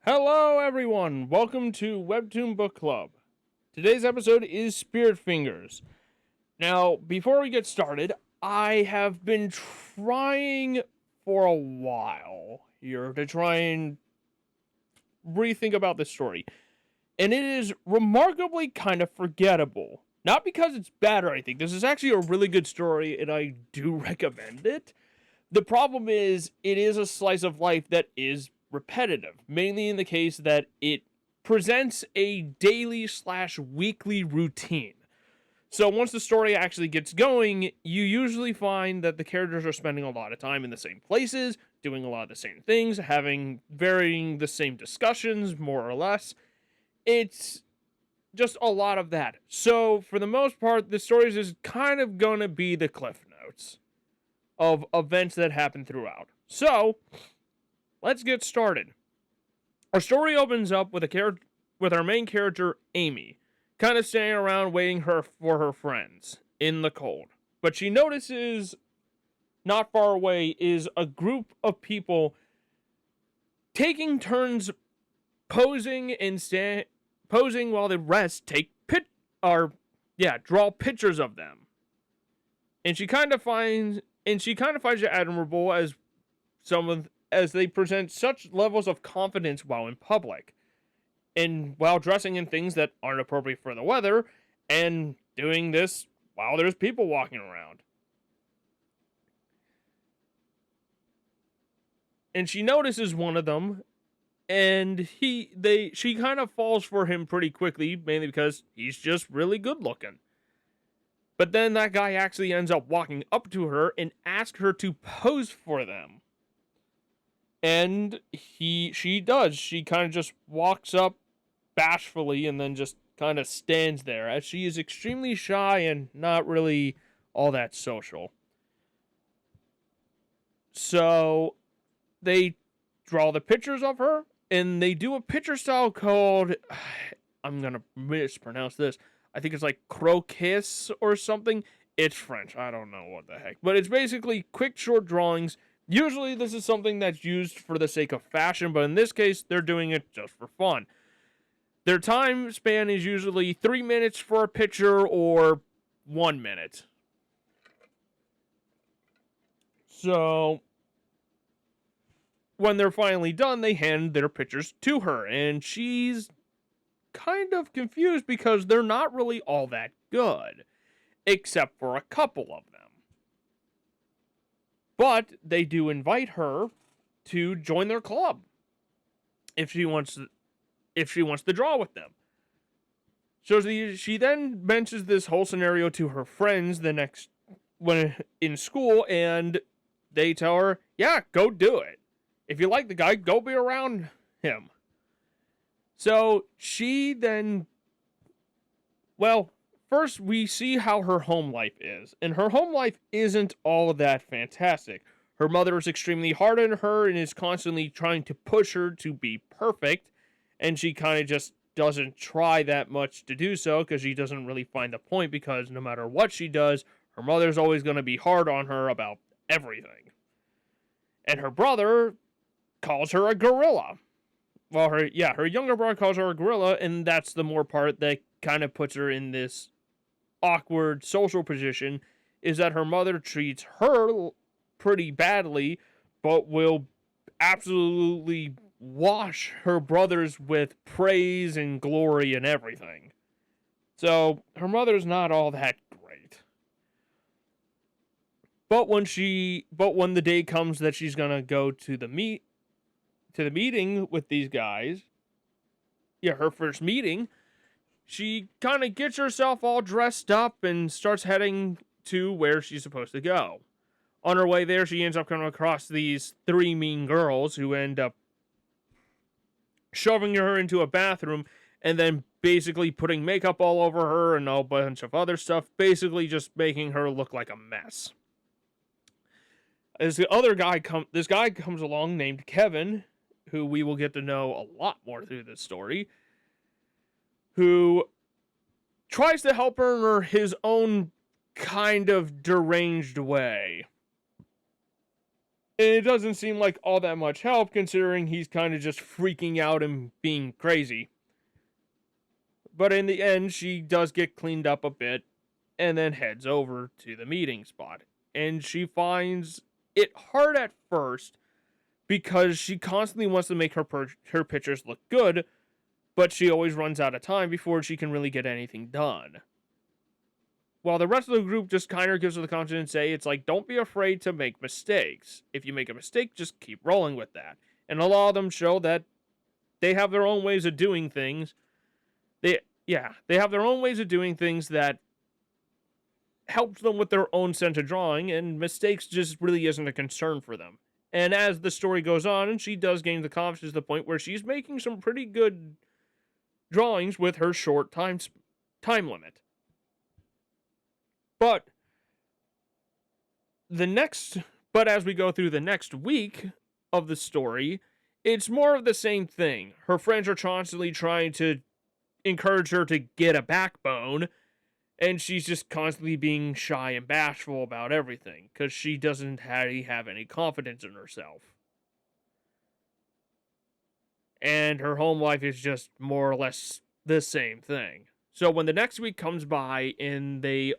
Hello everyone, welcome to Webtoon Book Club. Today's episode is Spirit Fingers. Now, before we get started, I have been trying for a while here to try and rethink about this story. And it is remarkably kind of forgettable. Not because it's bad or anything. This is actually a really good story and I do recommend it. The problem is, it is a slice of life that is repetitive, mainly in the case that it presents a daily/weekly routine. So once the story actually gets going, you usually find that the characters are spending a lot of time in the same places, doing a lot of the same things, having varying the same discussions, more or less. It's just a lot of that. So for the most part, the stories is kind of going to be the cliff notes of events that happen throughout. So let's get started. Our story opens up with our main character, Amy, kind of standing around waiting for her friends in the cold. But she notices not far away is a group of people taking turns posing while the rest draw pictures of them. And she kind of finds it admirable as they present such levels of confidence while in public, and while dressing in things that aren't appropriate for the weather, and doing this while there's people walking around. And she notices one of them, and she kind of falls for him pretty quickly, mainly because he's just really good looking. But then that guy actually ends up walking up to her and asks her to pose for them. And she does. She kind of just walks up bashfully and then just kind of stands there, as she is extremely shy and not really all that social. So they draw the pictures of her, and they do a picture style called, I'm going to mispronounce this, I think it's like croquis or something. It's French. I don't know what the heck. But it's basically quick, short drawings. Usually this is something that's used for the sake of fashion, but in this case, they're doing it just for fun. Their time span is usually 3 minutes for a picture or 1 minute. So when they're finally done, they hand their pictures to her, and she's kind of confused because they're not really all that good, except for a couple of them. But they do invite her to join their club if she wants to draw with them. So she then mentions this whole scenario to her friends when in school, and they tell her, yeah, go do it. If you like the guy, go be around him. So she then, first we see how her home life is. And her home life isn't all that fantastic. Her mother is extremely hard on her and is constantly trying to push her to be perfect. And she kind of just doesn't try that much to do so because she doesn't really find the point, because no matter what she does, her mother's always going to be hard on her about everything. And her brother calls her a gorilla. Well, her younger brother calls her a gorilla, and that's the more part that kind of puts her in this awkward social position, is that her mother treats her pretty badly, but will absolutely wash her brothers with praise and glory and everything. So her mother's not all that great. But when the day comes that she's gonna go to the meeting with these guys, her first meeting, she kind of gets herself all dressed up and starts heading to where she's supposed to go. On her way there, she ends up coming across these 3 mean girls who end up shoving her into a bathroom and then basically putting makeup all over her and a bunch of other stuff, basically just making her look like a mess. As this guy comes along named Kevin, who we will get to know a lot more through this story, who tries to help her in his own kind of deranged way. And it doesn't seem like all that much help, considering he's kind of just freaking out and being crazy. But in the end, she does get cleaned up a bit and then heads over to the meeting spot. And she finds it hard at first because she constantly wants to make her pictures look good, but she always runs out of time before she can really get anything done. While the rest of the group just kind of gives her the confidence say, it's like, don't be afraid to make mistakes. If you make a mistake, just keep rolling with that. And a lot of them show that they have their own ways of doing things. They have their own ways of doing things that helps them with their own sense of drawing, and mistakes just really isn't a concern for them. And as the story goes on, and she does gain the confidence to the point where she's making some pretty good drawings with her short time limit. But as we go through the next week of the story, it's more of the same thing. Her friends are constantly trying to encourage her to get a backbone, and she's just constantly being shy and bashful about everything, because she doesn't have any confidence in herself. And her home life is just more or less the same thing. So when the next week comes by and they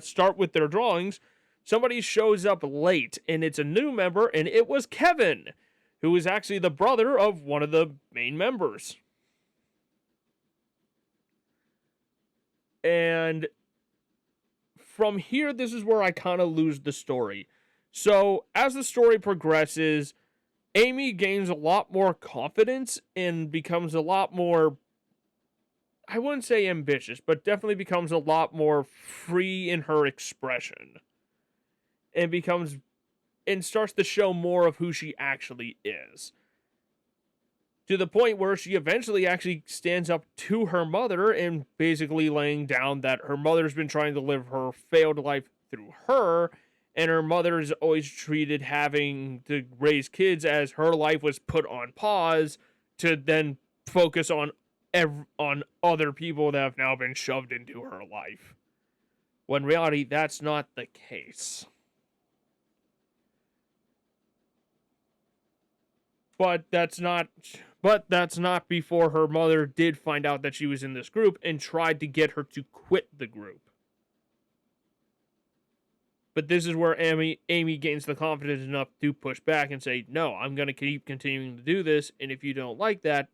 start with their drawings, somebody shows up late, and it's a new member, and it was Kevin, who is actually the brother of one of the main members. And from here, this is where I kind of lose the story. So as the story progresses, Amy gains a lot more confidence and becomes a lot more, I wouldn't say ambitious, but definitely becomes a lot more free in her expression. And starts to show more of who she actually is. To the point where she eventually actually stands up to her mother and basically laying down that her mother's been trying to live her failed life through her, and her mother is always treated having to raise kids as her life was put on pause to then focus on other people that have now been shoved into her life. When in reality, that's not the case. But that's not before her mother did find out that she was in this group and tried to get her to quit the group. But this is where Amy gains the confidence enough to push back and say, no, I'm going to keep continuing to do this, and if you don't like that,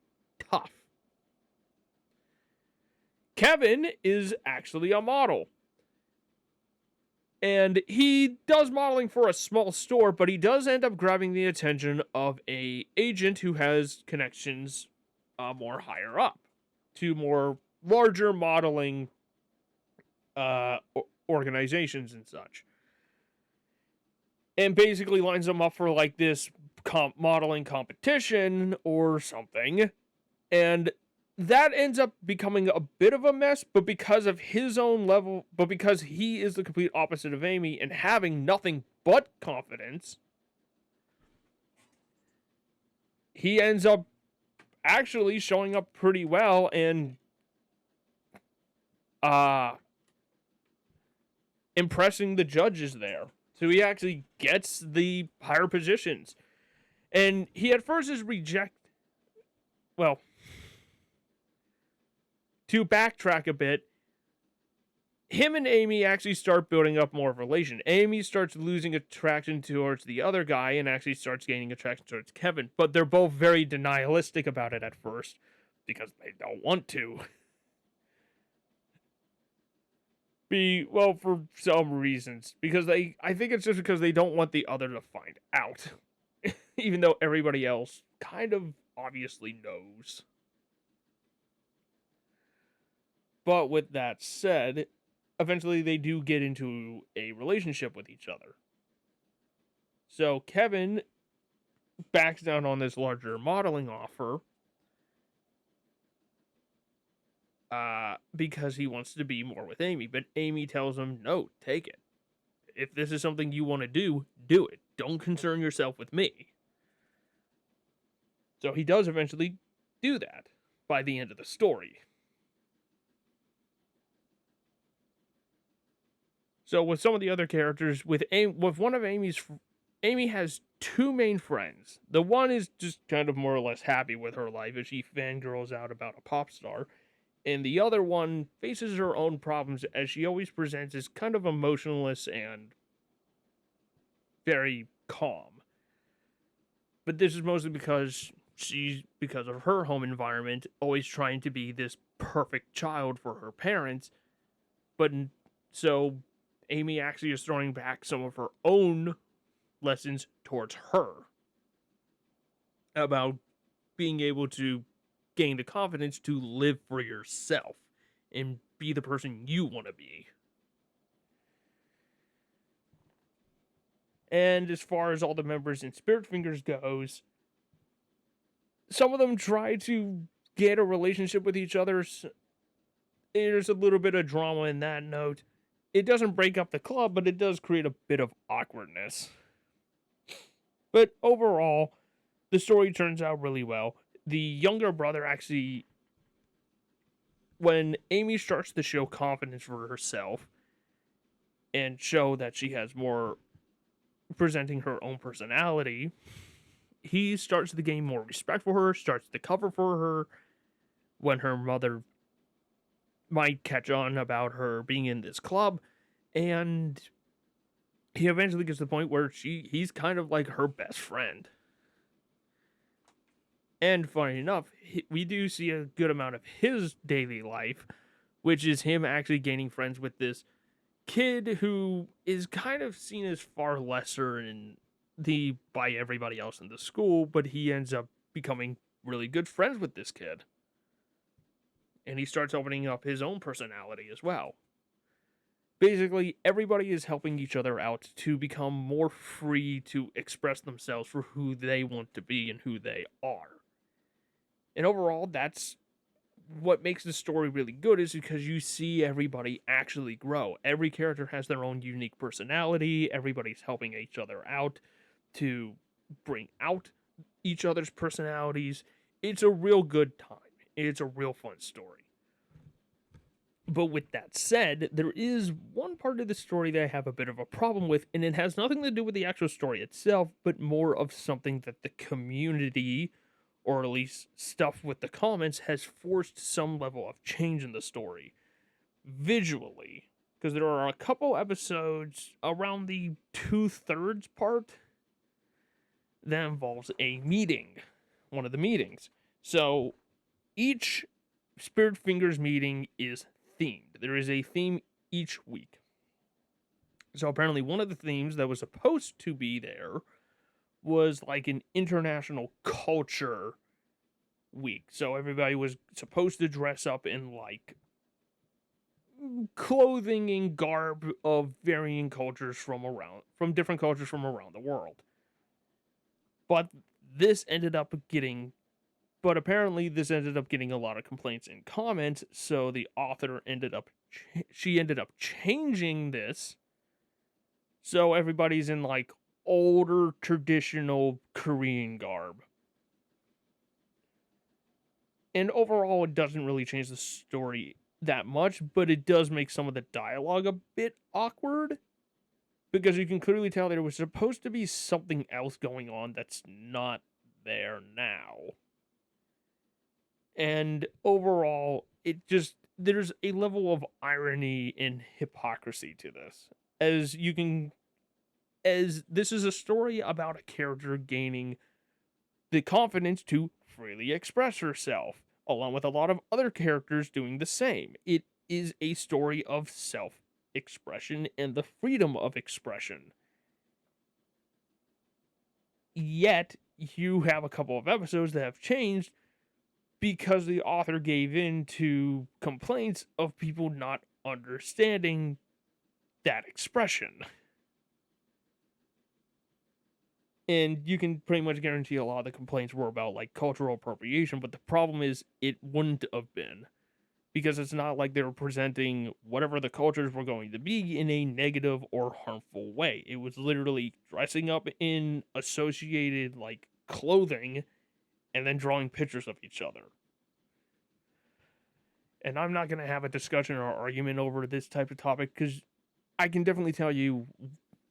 tough. Kevin is actually a model. And he does modeling for a small store, but he does end up grabbing the attention of an agent who has connections more higher up to more larger modeling organizations and such. And basically lines them up for like this modeling competition or something. And that ends up becoming a bit of a mess, but because of his own level, but because he is the complete opposite of Amy and having nothing but confidence, he ends up actually showing up pretty well and impressing the judges there. So he actually gets the higher positions. And he at first is to backtrack a bit, him and Amy actually start building up more of a relation. Amy starts losing attraction towards the other guy and actually starts gaining attraction towards Kevin. But they're both very denialistic about it at first because they don't want to. For some reasons. Because I think it's just because they don't want the other to find out. Even though everybody else kind of obviously knows. But with that said, eventually they do get into a relationship with each other. So Kevin backs down on this larger modeling offer because he wants to be more with Amy. But Amy tells him, no, take it. If this is something you want to do, do it. Don't concern yourself with me. So he does eventually do that by the end of the story. So with some of the other characters, with one of Amy has two main friends. The one is just kind of more or less happy with her life as she fangirls out about a pop star. And the other one faces her own problems as she always presents as kind of emotionless and very calm. But this is mostly because because of her home environment, always trying to be this perfect child for her parents. But so Amy actually is throwing back some of her own lessons towards her about being able to gain the confidence to live for yourself and be the person you want to be. And as far as all the members in Spirit Fingers goes, some of them try to get a relationship with each other. There's a little bit of drama in that note. It doesn't break up the club, but it does create a bit of awkwardness. But overall, the story turns out really well. The younger brother actually, when Amy starts to show confidence for herself and show that she has more presenting her own personality, he starts to gain more respect for her, starts to cover for her when her mother might catch on about her being in this club, and he eventually gets to the point where he's kind of like her best friend. And funny enough, we do see a good amount of his daily life, which is him actually gaining friends with this kid who is kind of seen as far lesser by everybody else in the school, but he ends up becoming really good friends with this kid. And he starts opening up his own personality as well. Basically, everybody is helping each other out to become more free to express themselves for who they want to be and who they are. And overall, that's what makes the story really good, is because you see everybody actually grow. Every character has their own unique personality. Everybody's helping each other out to bring out each other's personalities. It's a real good time. It's a real fun story. But with that said, there is one part of the story that I have a bit of a problem with, and it has nothing to do with the actual story itself, but more of something that the community, or at least stuff with the comments, has forced some level of change in the story. Visually. Because there are a couple episodes around the 2/3 part that involves a meeting. One of the meetings. So, each Spirit Fingers meeting is themed. There is a theme each week. So apparently one of the themes that was supposed to be there was like an international culture week. So everybody was supposed to dress up in like clothing and garb of varying cultures from different cultures from around the world. But apparently this ended up getting a lot of complaints and comments, so the author ended up changing this so everybody's in like older traditional Korean garb. And overall, it doesn't really change the story that much, but it does make some of the dialogue a bit awkward, because you can clearly tell there was supposed to be something else going on that's not there now. And overall, there's a level of irony and hypocrisy to this. As this is a story about a character gaining the confidence to freely express herself, along with a lot of other characters doing the same. It is a story of self-expression and the freedom of expression. Yet, you have a couple of episodes that have changed because the author gave in to complaints of people not understanding that expression. And you can pretty much guarantee a lot of the complaints were about like cultural appropriation, but the problem is it wouldn't have been, because it's not like they were presenting whatever the cultures were going to be in a negative or harmful way. It was literally dressing up in associated like clothing and then drawing pictures of each other. And I'm not going to have a discussion or argument over this type of topic, because I can definitely tell you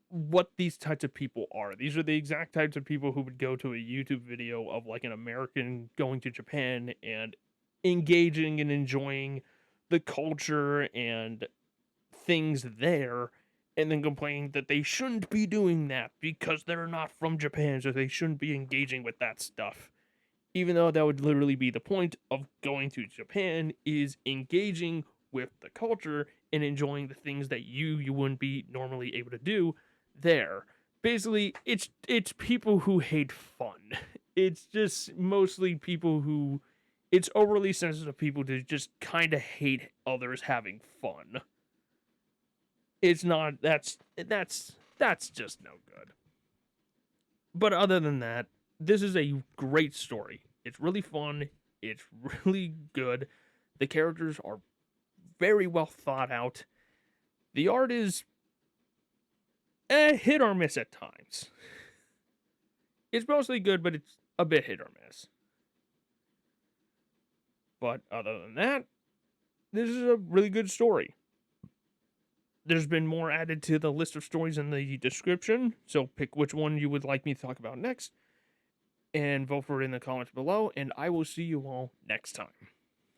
what these types of people are. These are the exact types of people who would go to a YouTube video of like an American going to Japan and engaging and enjoying the culture and things there, and then complaining that they shouldn't be doing that because they're not from Japan, so they shouldn't be engaging with that stuff. Even though that would literally be the point of going to Japan, is engaging with the culture and enjoying the things that you wouldn't be normally able to do there. Basically, it's people who hate fun. It's just mostly people who, it's overly sensitive people to just kind of hate others having fun. It's not, that's just no good. But other than that, this is a great story. It's really fun. It's really good. The characters are very well thought out. The art is hit or miss at times. It's mostly good, but it's a bit hit or miss. But other than that, this is a really good story. There's been more added to the list of stories in the description, so pick which one you would like me to talk about next, and vote for it in the comments below, and I will see you all next time.